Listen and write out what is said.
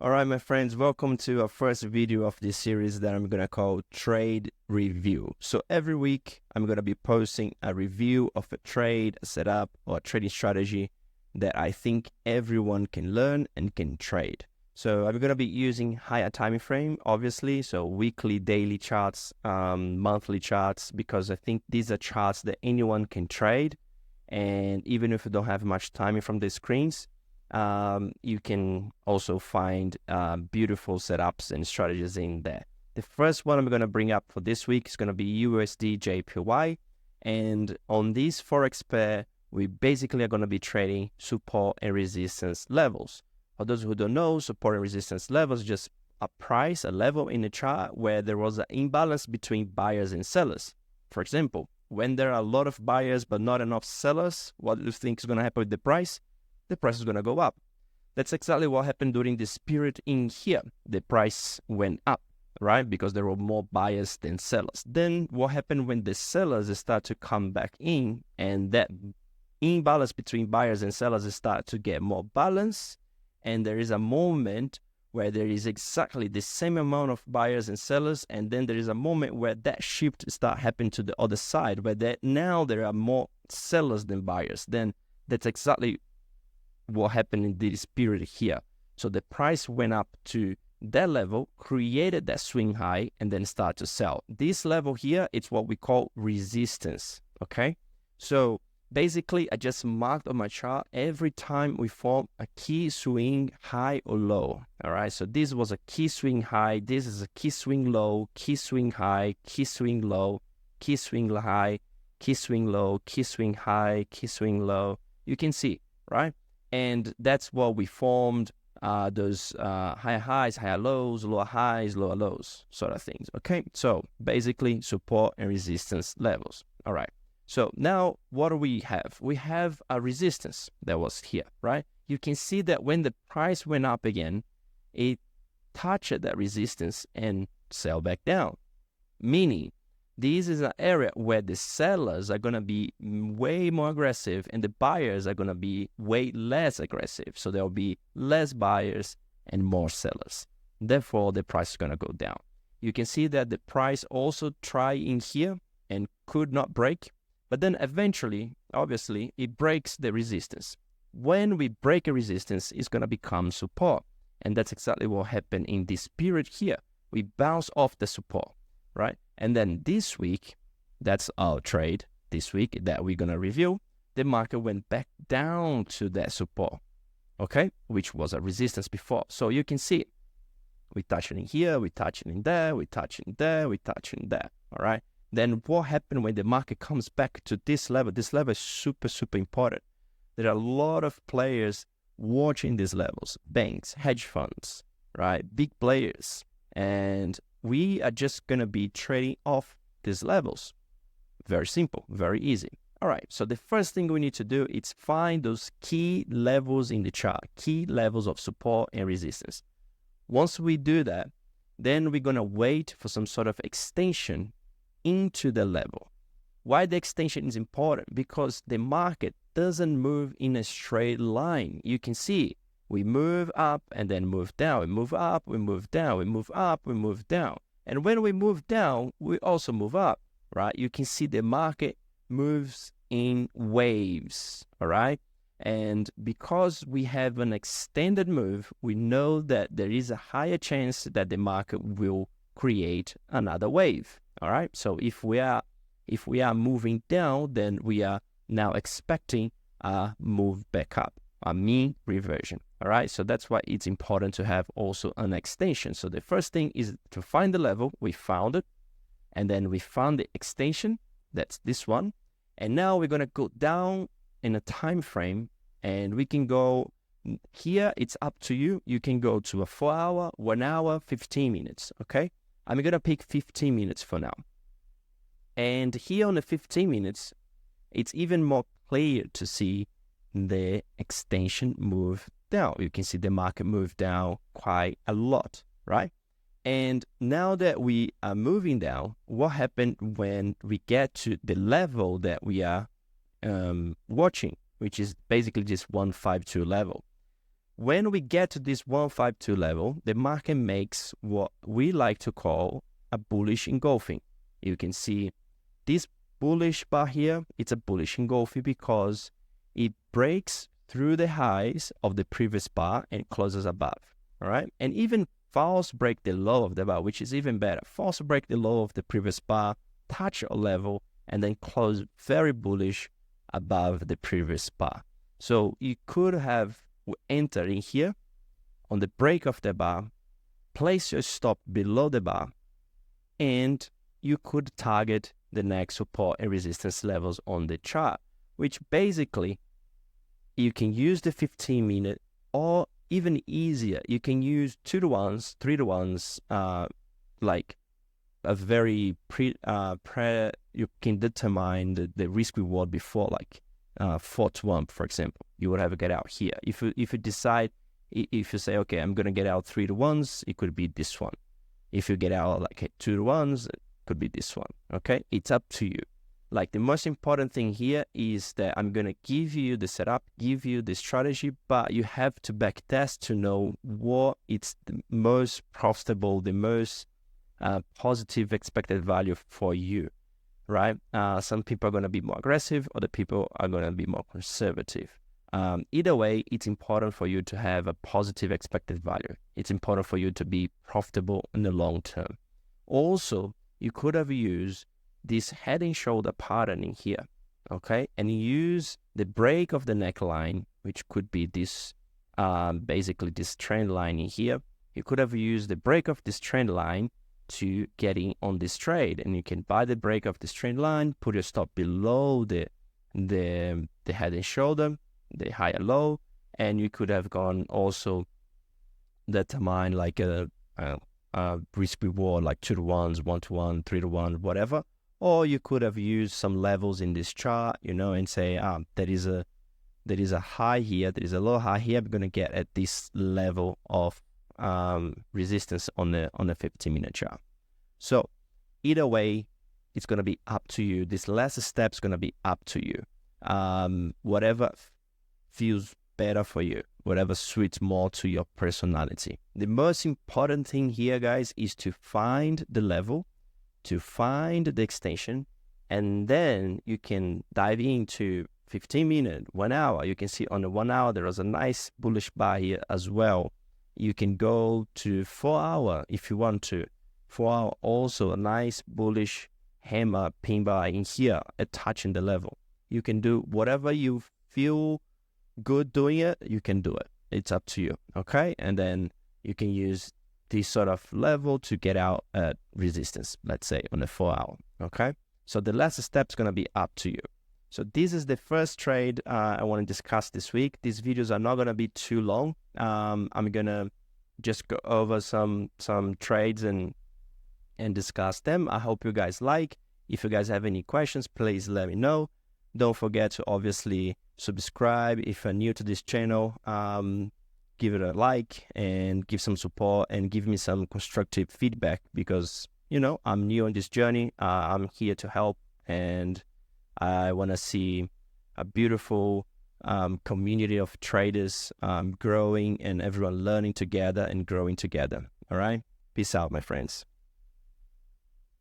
All right, my friends, welcome to our first video of this series that I'm going to call Trade Review. So every week, I'm going to be posting a review of a trade, a setup, or a trading strategy that I think everyone can learn and can trade. So I'm going to be using higher time frame, obviously, so weekly, daily charts, monthly charts, because I think these are charts that anyone can trade. And even if you don't have much time from the screens, you can also find beautiful setups and strategies in there. The first one I'm going to bring up for this week is going to be USDJPY. And on this Forex pair, we basically are going to be trading support and resistance levels. For those who don't know, support and resistance levels just a price, a level in the chart where there was an imbalance between buyers and sellers. For example, when there are a lot of buyers but not enough sellers, what do you think is going to happen with the price? The price is going to go up. That's exactly what happened during this period in here. The price went up, right? Because there were more buyers than sellers. Then what happened when the sellers start to come back in and that imbalance between buyers and sellers start to get more balance, and there is a moment where there is exactly the same amount of buyers and sellers, and then there is a moment where that shift start happening to the other side, where now there are more sellers than buyers. Then that's exactly what happened in this period here. So the price went up to that level, created that swing high, and then start to sell. This level here, it's what we call resistance, okay? So basically, I just marked on my chart every time we form a key swing high or low, all right? So this was a key swing high, this is a key swing low, key swing high, key swing low, key swing high, key swing low, key swing high, key swing low. You can see, right? And that's what we formed, those higher highs, higher lows, lower highs, lower lows, sort of things, okay? So basically support and resistance levels, all right? So now what do we have? We have a resistance that was here, right? You can see that when the price went up again, it touched that resistance and sell back down, meaning this is an area where the sellers are going to be way more aggressive and the buyers are going to be way less aggressive. So there will be less buyers and more sellers. Therefore, the price is going to go down. You can see that the price also tried in here and could not break. But then eventually, obviously, it breaks the resistance. When we break a resistance, it's going to become support. And that's exactly what happened in this period here. We bounce off the support, right? And then this week, that's our trade this week that we're going to review, the market went back down to that support, okay, which was a resistance before. So you can see we touch it in here, we touch it in there, we touch it in there, we touch it in there, all right? Then what happened when the market comes back to this level? This level is super, super important. There are a lot of players watching these levels, banks, hedge funds, right, big players, and we are just going to be trading off these levels. Very simple, very easy. All right, so the first thing we need to do is find those key levels in the chart, key levels of support and resistance. Once we do that, then we're going to wait for some sort of extension into the level. Why the extension is important? Because the market doesn't move in a straight line. You can see we move up and then move down. We move up, we move down, we move up, we move down. And when we move down, we also move up, right? You can see the market moves in waves, all right? And because we have an extended move, we know that there is a higher chance that the market will create another wave, all right? So if we are moving down, then we are now expecting a move back up, a mean reversion. All right, so that's why it's important to have also an extension. So the first thing is to find the level. We found it, and then we found the extension. That's this one. And now we're going to go down in a time frame, and we can go here. It's up to you. You can go to a 4 hour, 1 hour, 15 minutes. Okay, I'm going to pick 15 minutes for now. And here on the 15 minutes, it's even more clear to see the extension move down. You can see the market move down quite a lot, right? And now that we are moving down, what happened when we get to the level that we are watching, which is basically just 152 level? when we get to this 152 level, the market makes what we like to call a bullish engulfing. You can see this bullish bar here, it's a bullish engulfing because it breaks through the highs of the previous bar and closes above, all right? And even false break the low of the bar, which is even better. False break the low of the previous bar, touch a level, and then close very bullish above the previous bar. So you could have entered in here on the break of the bar, place your stop below the bar, and you could target the next support and resistance levels on the chart, which basically you can use the 15-minute, or even easier, you can use 2-to-1s, 3-to-1s, like a very you can determine the risk reward before, like 4-to-1, for example. You would have to get out here. If you decide, if you say, okay, I'm going to get out 3-to-1s, it could be this one. If you get out like 2-to-1s, it could be this one. Okay, it's up to you. Like, the most important thing here is that I'm going to give you the setup, give you the strategy, but you have to back test to know what it's the most profitable, the most positive expected value for you, right? Some people are going to be more aggressive, other people are going to be more conservative. Either way, it's important for you to have a positive expected value. It's important for you to be profitable in the long term. Also, you could have used this head and shoulder pattern in here, okay? And use the break of the neckline, which could be this, basically this trend line in here. You could have used the break of this trend line to get in on this trade, and you can buy the break of this trend line, put your stop below the head and shoulder, the higher low, and you could have gone also determine like a risk reward, like 2-to-1s, 1-to-1, 3-to-1, whatever. Or you could have used some levels in this chart, you know, and say, there is a high here, there is a low high here. I'm going to get at this level of resistance on the 15-minute chart. So either way, it's going to be up to you. This last step is going to be up to you. Whatever feels better for you, whatever suits more to your personality. The most important thing here, guys, is to find the level, to find the extension, and then you can dive into 15-minute, 1 hour. You can see on the 1 hour, there was a nice bullish bar here as well. You can go to 4 hour if you want to. 4 hour, also a nice bullish hammer pin bar in here at touching the level. You can do whatever you feel good doing it, you can do it. It's up to you, okay? And then you can use this sort of level to get out at resistance, let's say on a 4 hour, okay? So the last step is going to be up to you. So this is the first trade I want to discuss this week. These videos are not going to be too long. I'm going to just go over some trades and discuss them. I hope you guys like. If you guys have any questions, please let me know. Don't forget to obviously subscribe if you're new to this channel. Give it a like and give some support and give me some constructive feedback, because, you know, I'm new on this journey. I'm here to help, and I want to see a beautiful community of traders growing, and everyone learning together and growing together. All right. Peace out, my friends.